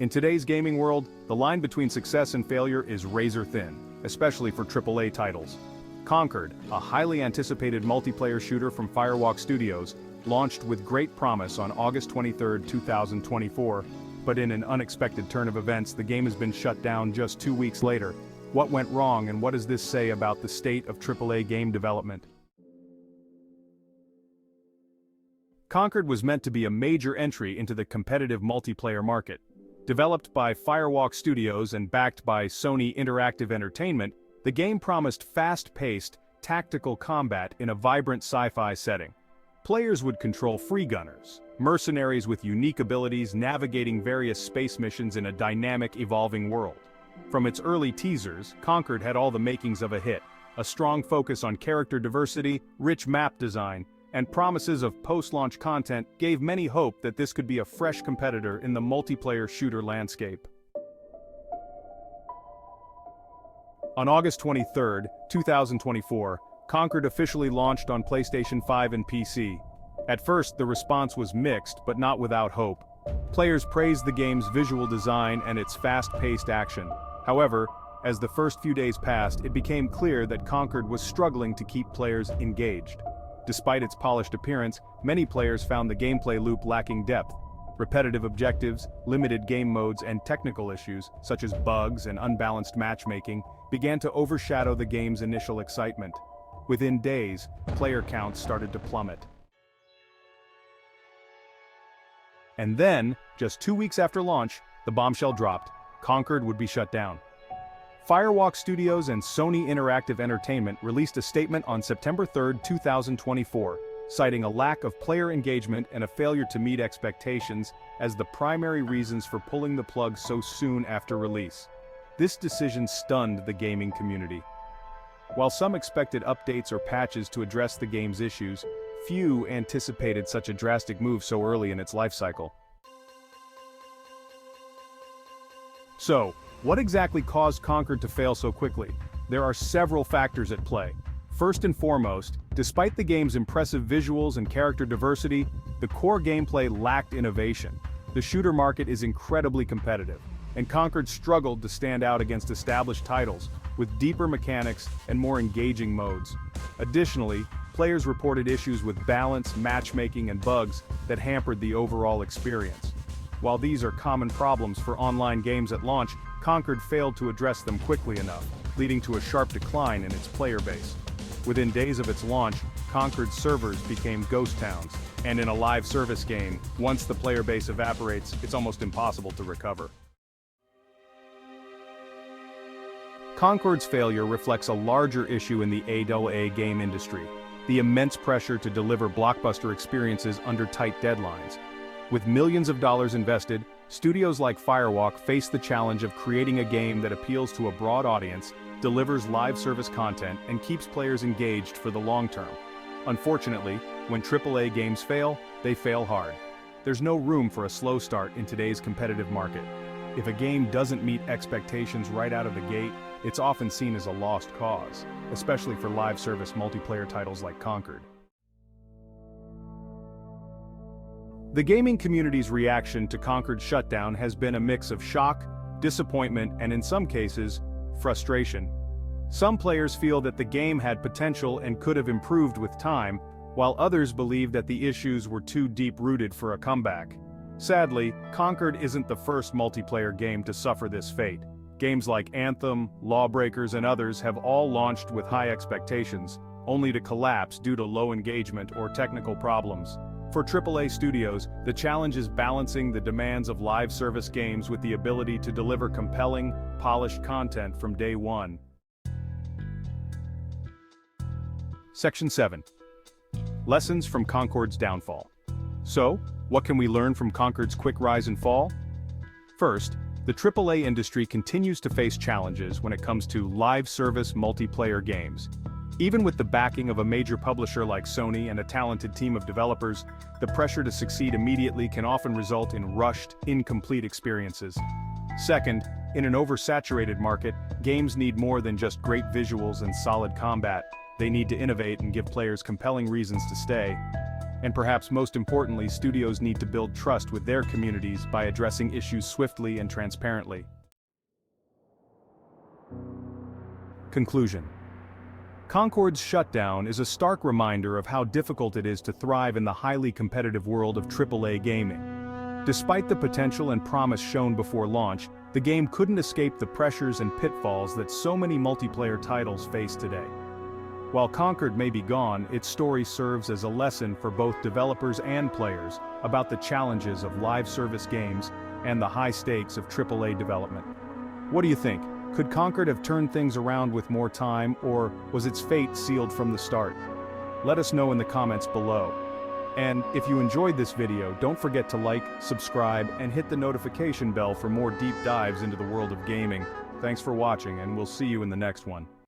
In today's gaming world, the line between success and failure is razor thin, especially for AAA titles. Concord, a highly anticipated multiplayer shooter from Firewalk Studios, launched with great promise on August 23, 2024, but in an unexpected turn of events, the game has been shut down just 2 weeks later. What went wrong, and what does this say about the state of AAA game development? Concord was meant to be a major entry into the competitive multiplayer market. Developed by Firewalk Studios and backed by Sony Interactive Entertainment, the game promised fast-paced, tactical combat in a vibrant sci-fi setting. Players would control free gunners, mercenaries with unique abilities navigating various space missions in a dynamic, evolving world. From its early teasers, Concord had all the makings of a hit: a strong focus on character diversity, rich map design, and promises of post-launch content gave many hope that this could be a fresh competitor in the multiplayer shooter landscape. On August 23, 2024, Concord officially launched on PlayStation 5 and PC. At first, the response was mixed, but not without hope. Players praised the game's visual design and its fast-paced action. However, as the first few days passed, it became clear that Concord was struggling to keep players engaged. Despite its polished appearance, many players found the gameplay loop lacking depth. Repetitive objectives, limited game modes, and technical issues, such as bugs and unbalanced matchmaking, began to overshadow the game's initial excitement. Within days, player counts started to plummet. And then, just 2 weeks after launch, the bombshell dropped: Concord would be shut down. Firewalk Studios and Sony Interactive Entertainment released a statement on September 3, 2024, citing a lack of player engagement and a failure to meet expectations as the primary reasons for pulling the plug so soon after release. This decision stunned the gaming community. While some expected updates or patches to address the game's issues, few anticipated such a drastic move so early in its life cycle. So, what exactly caused Concord to fail so quickly? There are several factors at play. First and foremost, despite the game's impressive visuals and character diversity, the core gameplay lacked innovation. The shooter market is incredibly competitive, and Concord struggled to stand out against established titles, with deeper mechanics and more engaging modes. Additionally, players reported issues with balance, matchmaking, and bugs that hampered the overall experience. While these are common problems for online games at launch, Concord failed to address them quickly enough, leading to a sharp decline in its player base. Within days of its launch, Concord's servers became ghost towns, and in a live service game, once the player base evaporates, it's almost impossible to recover. Concord's failure reflects a larger issue in the AAA game industry: the immense pressure to deliver blockbuster experiences under tight deadlines. With millions of dollars invested, studios like Firewalk face the challenge of creating a game that appeals to a broad audience, delivers live service content, and keeps players engaged for the long term. Unfortunately, when AAA games fail, they fail hard. There's no room for a slow start in today's competitive market. If a game doesn't meet expectations right out of the gate, it's often seen as a lost cause, especially for live service multiplayer titles like Concord. The gaming community's reaction to Concord's shutdown has been a mix of shock, disappointment, and in some cases, frustration. Some players feel that the game had potential and could have improved with time, while others believe that the issues were too deep-rooted for a comeback. Sadly, Concord isn't the first multiplayer game to suffer this fate. Games like Anthem, Lawbreakers, and others have all launched with high expectations, only to collapse due to low engagement or technical problems. For AAA studios, the challenge is balancing the demands of live service games with the ability to deliver compelling, polished content from day one. Section 7. Lessons from Concord's downfall. So, what can we learn from Concord's quick rise and fall? First, the AAA industry continues to face challenges when it comes to live service multiplayer games. Even with the backing of a major publisher like Sony and a talented team of developers, the pressure to succeed immediately can often result in rushed, incomplete experiences. Second, in an oversaturated market, games need more than just great visuals and solid combat. They need to innovate and give players compelling reasons to stay. And perhaps most importantly, studios need to build trust with their communities by addressing issues swiftly and transparently. Conclusion. Concord's Shutdown is a stark reminder of how difficult it is to thrive in the highly competitive world of AAA gaming. Despite the potential and promise shown before launch, the game couldn't escape the pressures and pitfalls that so many multiplayer titles face today. While Concord may be gone, its story serves as a lesson for both developers and players about the challenges of live service games and the high stakes of AAA development. What do you think? Could Concord have turned things around with more time, or was its fate sealed from the start? Let us know in the comments below. And if you enjoyed this video, don't forget to like, subscribe, and hit the notification bell for more deep dives into the world of gaming. Thanks for watching, and we'll see you in the next one.